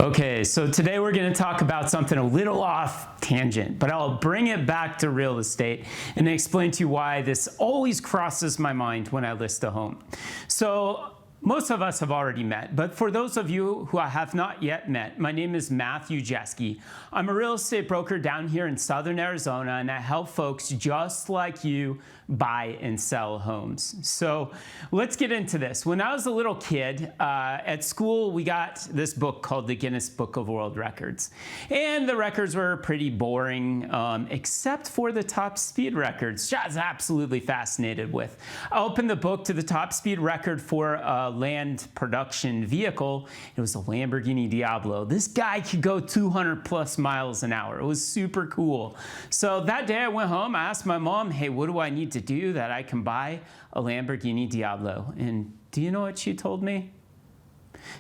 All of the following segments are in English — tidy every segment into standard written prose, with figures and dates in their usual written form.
Okay, so today we're going to talk about something a little off tangent, but I'll bring it back to real estate and explain to you why this always crosses my mind when I list a home. So most of us have already met, but for those of you who I have not yet met, my name is Matthew Jeske. I'm a real estate broker down here in Southern Arizona, and I help folks just like you buy and sell homes. So let's get into this. When I was a little kid, at school, we got this book called the Guinness Book of World Records. And the records were pretty boring, except for the top speed records, which I was absolutely fascinated with. I opened the book to the top speed record for a land production vehicle. It was a Lamborghini Diablo. This guy could go 200 plus miles an hour. It was super cool. So that day I went home, I asked my mom, hey, what do I need to do that I can buy a Lamborghini Diablo? And do you know what she told me?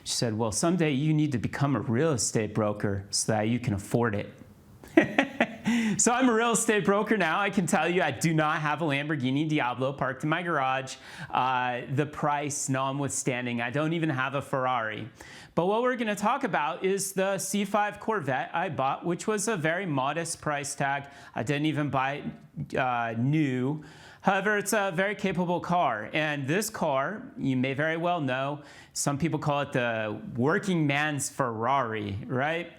She said, well, someday you need to become a real estate broker so that you can afford it. So I'm a real estate broker now. I can tell you I do not have a Lamborghini Diablo parked in my garage. The price notwithstanding, I don't even have a Ferrari. But what we're going to talk about is the C5 Corvette I bought, which was a very modest price tag. I didn't even buy it new. However, it's a very capable car. And this car, you may very well know, some people call it the working man's Ferrari, right?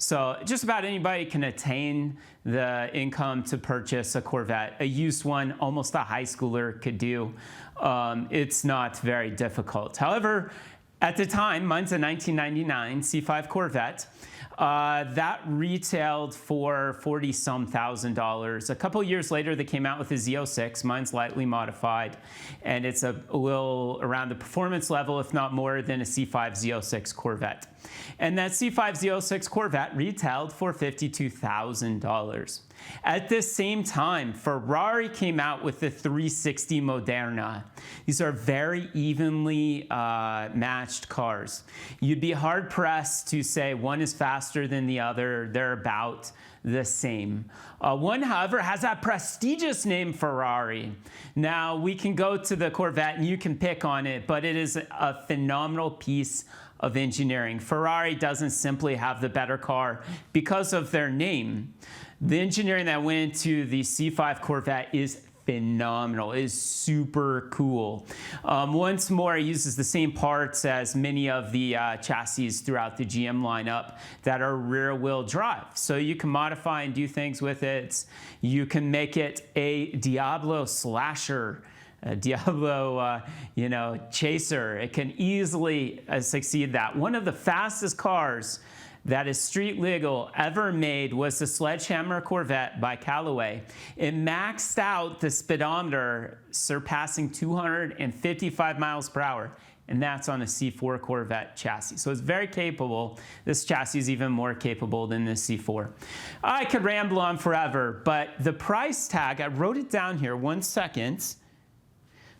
So just about anybody can attain the income to purchase a Corvette. A used one, almost a high schooler could do. It's not very difficult. However, at the time, mine's a 1999 C5 Corvette. That retailed for $40-some thousand. A couple years later, they came out with a Z06. Mine's lightly modified, and it's a little around the performance level, if not more, than a C5 Z06 Corvette. And that C5 Z06 Corvette retailed for $52,000. At this same time, Ferrari came out with the 360 Moderna. These are very evenly matched cars. You'd be hard-pressed to say one is faster than the other. They're about the same. One, however, has that prestigious name Ferrari. Now, we can go to the Corvette and you can pick on it, but it is a phenomenal piece of engineering. Ferrari doesn't simply have the better car because of their name. The engineering that went into the C5 Corvette is phenomenal. It is super cool. Once more, it uses the same parts as many of the chassis throughout the GM lineup that are rear-wheel drive. So you can modify and do things with it. You can make it a Diablo slasher, a Diablo, chaser. It can easily succeed that. One of the fastest cars that is street legal ever made was the Sledgehammer Corvette by Callaway. It maxed out the speedometer surpassing 255 miles per hour, and that's on a C4 Corvette chassis. So it's very capable. This chassis is even more capable than the C4. I could ramble on forever, but the price tag, I wrote it down here, 1 second.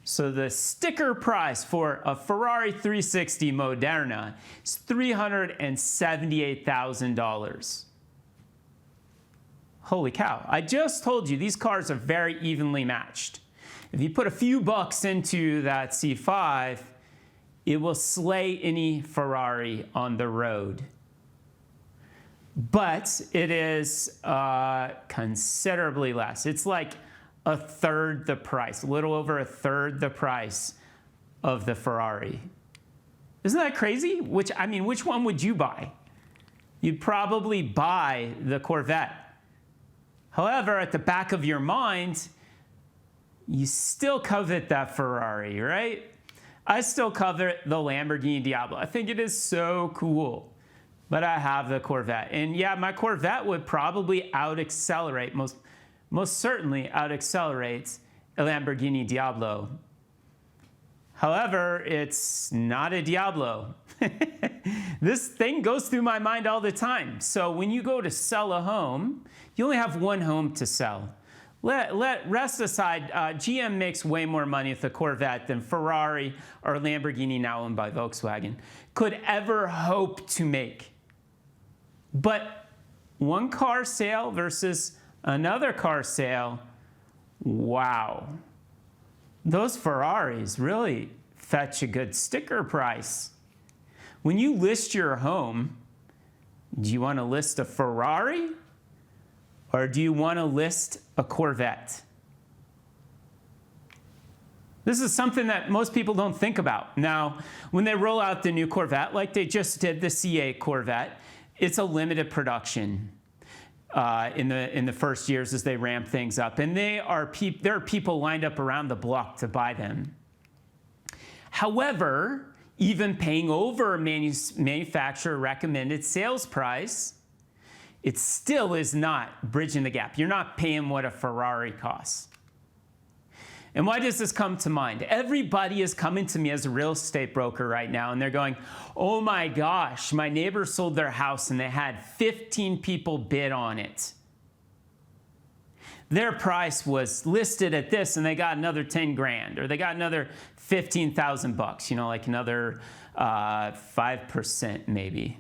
So the sticker price for a Ferrari 360 Moderna is $378,000. Holy cow. I just told you these cars are very evenly matched. If you put a few bucks into that C5, it will slay any Ferrari on the road. But it is considerably less. It's like a third the price, a little over a third the price of the Ferrari. Isn't that crazy? Which one would you buy? You'd probably buy the Corvette. However, at the back of your mind, you still covet that Ferrari, right? I still covet the Lamborghini Diablo. I think it is so cool. But I have the Corvette. And yeah, my Corvette would probably out-accelerate, most certainly out-accelerates a Lamborghini Diablo. However, it's not a Diablo. This thing goes through my mind all the time. So when you go to sell a home, you only have one home to sell. Rest aside, GM makes way more money with the Corvette than Ferrari or Lamborghini, now owned by Volkswagen, could ever hope to make. But one car sale versus another car sale, wow. Those Ferraris really fetch a good sticker price. When you list your home, Do you want to list a Ferrari or do you want to list a Corvette? This is something that most people don't think about. Now, when they roll out the new Corvette, like they just did the C8 Corvette, it's a limited production in the first years as they ramp things up. And there are people lined up around the block to buy them. However, even paying over a manufacturer recommended sales price, it still is not bridging the gap. You're not paying what a Ferrari costs. And why does this come to mind? Everybody is coming to me as a real estate broker right now, and they're going, oh my gosh, my neighbor sold their house and they had 15 people bid on it. Their price was listed at this and they got another 10 grand, or they got another 15,000 bucks, like another 5% maybe.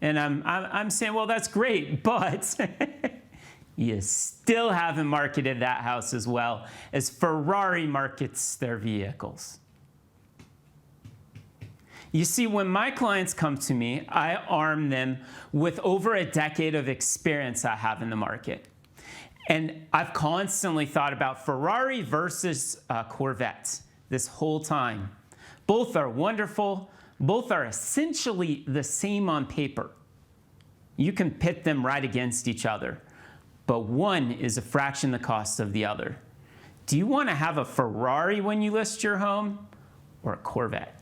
And I'm saying, well, that's great, but you still haven't marketed that house as well as Ferrari markets their vehicles. You see, when my clients come to me, I arm them with over a decade of experience I have in the market. And I've constantly thought about Ferrari versus Corvette this whole time. Both are wonderful. Both are essentially the same on paper. You can pit them right against each other, but one is a fraction the cost of the other. Do you want to have a Ferrari when you list your home or a Corvette?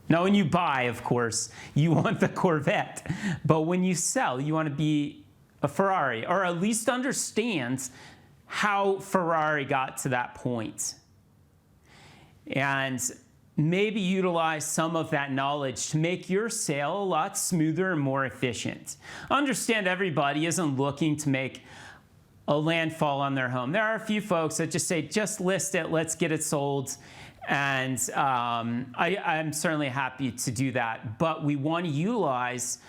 Now, when you buy, of course, you want the Corvette, but when you sell, you want to be a Ferrari, or at least understand how Ferrari got to that point. And maybe utilize some of that knowledge to make your sale a lot smoother and more efficient. Understand everybody isn't looking to make a landfall on their home. There are a few folks that just say, just list it, let's get it sold. And I'm certainly happy to do that. But we want to utilize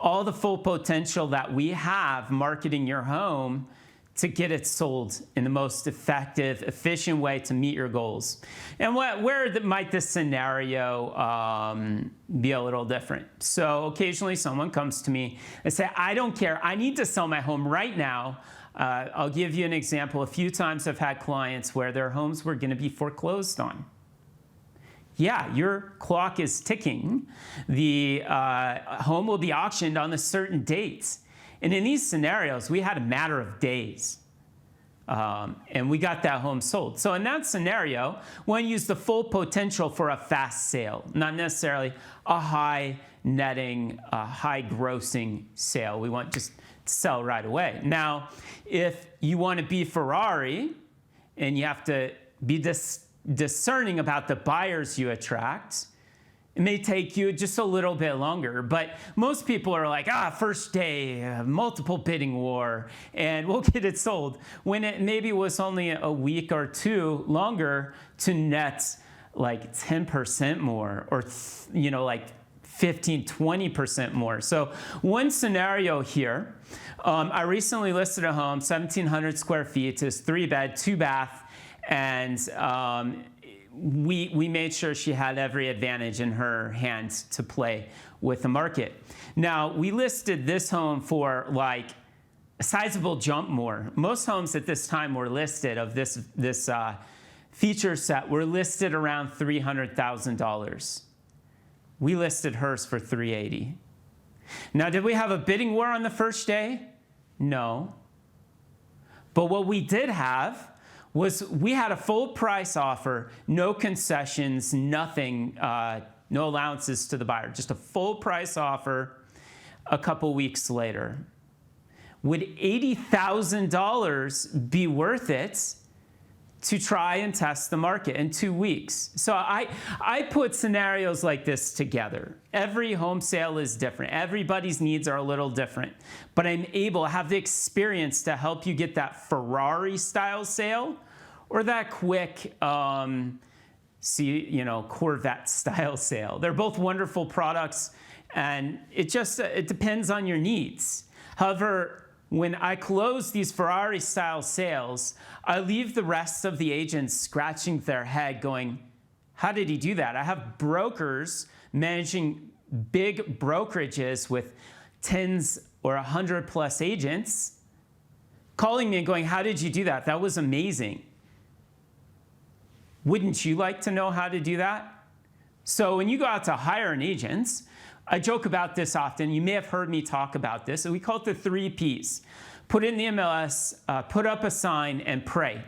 all the full potential that we have marketing your home to get it sold in the most effective, efficient way to meet your goals. And where might this scenario be a little different? So occasionally someone comes to me and say, I don't care, I need to sell my home right now. I'll give you an example. A few times I've had clients where their homes were going to be foreclosed on. Yeah, your clock is ticking. The home will be auctioned on a certain date. And in these scenarios, we had a matter of days. And we got that home sold. So in that scenario, we want to use the full potential for a fast sale, not necessarily a high netting, high grossing sale. We want just to sell right away. Now, if you want to be Ferrari and you have to be discerning about the buyers you attract, it may take you just a little bit longer, but most people are like, first day, multiple bidding war, and we'll get it sold. When it maybe was only a week or two longer to net like 10% more, or like 15, 20% more. So one scenario here, I recently listed a home, 1,700 square feet, it's 3-bed, 2-bath, and we made sure she had every advantage in her hands to play with the market. Now, we listed this home for like a sizable jump more. Most homes at this time were listed of this feature set were listed around $300,000. We listed hers for $380,000. Now, did we have a bidding war on the first day? No. But what we did have was we had a full price offer, no concessions, nothing, no allowances to the buyer, just a full price offer a couple weeks later. Would $80,000 be worth it to try and test the market in 2 weeks? So I put scenarios like this together. Every home sale is different. Everybody's needs are a little different. But I'm able to have the experience to help you get that Ferrari style sale or that quick Corvette style sale. They're both wonderful products, and it depends on your needs. However, when I close these Ferrari style sales, I leave the rest of the agents scratching their head going, how did he do that? I have brokers managing big brokerages with tens or 100 plus agents calling me and going, how did you do that? That was amazing. Wouldn't you like to know how to do that? So when you go out to hire an agent, I joke about this often. You may have heard me talk about this. We call it the 3 Ps. Put in the MLS, put up a sign, and pray.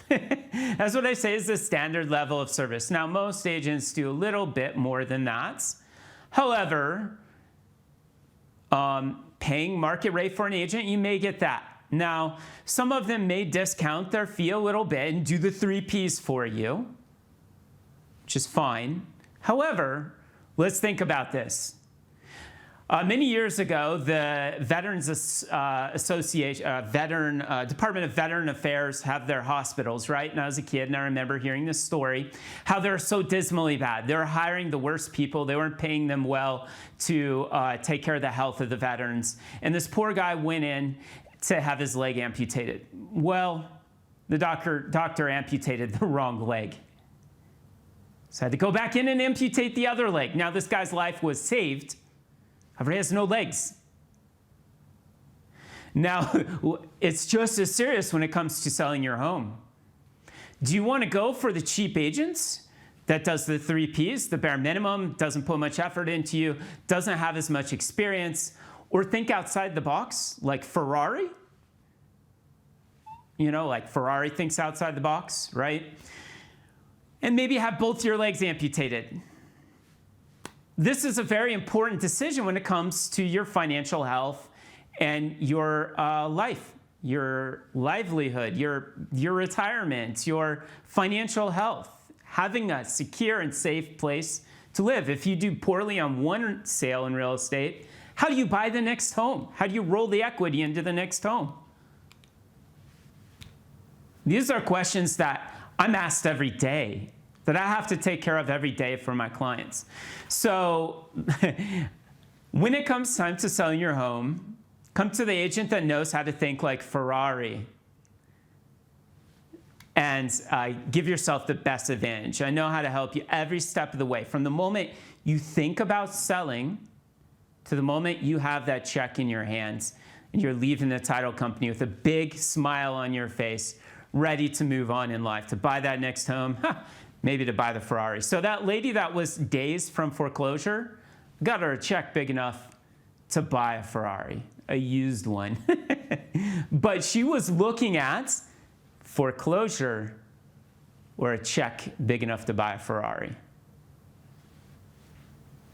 That's what I say is the standard level of service. Now, most agents do a little bit more than that. However, paying market rate for an agent, you may get that. Now, some of them may discount their fee a little bit and do the 3 Ps for you, which is fine. However, let's think about this. Many years ago, the Veterans Association, Department of Veteran Affairs have their hospitals, right? And I was a kid, and I remember hearing this story, how they're so dismally bad. They were hiring the worst people. They weren't paying them well to take care of the health of the veterans. And this poor guy went in to have his leg amputated. Well, the doctor amputated the wrong leg. So I had to go back in and amputate the other leg. Now this guy's life was saved. However, he has no legs. Now, it's just as serious when it comes to selling your home. Do you want to go for the cheap agents that does the 3 Ps, the bare minimum, doesn't put much effort into you, doesn't have as much experience, or think outside the box like Ferrari? You know, like Ferrari thinks outside the box, right? And maybe have both your legs amputated. This is a very important decision when it comes to your financial health and your life, your livelihood, your retirement, your financial health, having a secure and safe place to live. If you do poorly on one sale in real estate, how do you buy the next home? How do you roll the equity into the next home? These are questions that I'm asked every day, that I have to take care of every day for my clients. So when it comes time to selling your home, come to the agent that knows how to think like Ferrari and give yourself the best advantage. I know how to help you every step of the way. From the moment you think about selling to the moment you have that check in your hands and you're leaving the title company with a big smile on your face, ready to move on in life, to buy that next home, maybe to buy the Ferrari. So that lady that was days from foreclosure, got her a check big enough to buy a Ferrari, a used one. But she was looking at foreclosure or a check big enough to buy a Ferrari.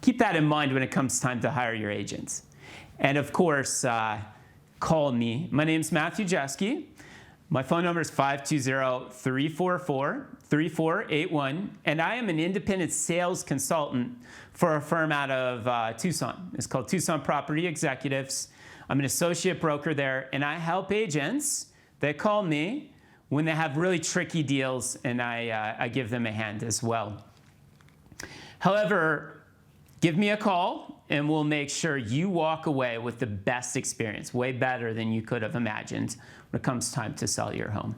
Keep that in mind when it comes time to hire your agents. And of course, call me. My name's Matthew Jeske. My phone number is 520-344-3481, and I am an independent sales consultant for a firm out of Tucson. It's called Tucson Property Executives. I'm an associate broker there, and I help agents that call me when they have really tricky deals, and I give them a hand as well. However, give me a call, and we'll make sure you walk away with the best experience, way better than you could have imagined when it comes time to sell your home.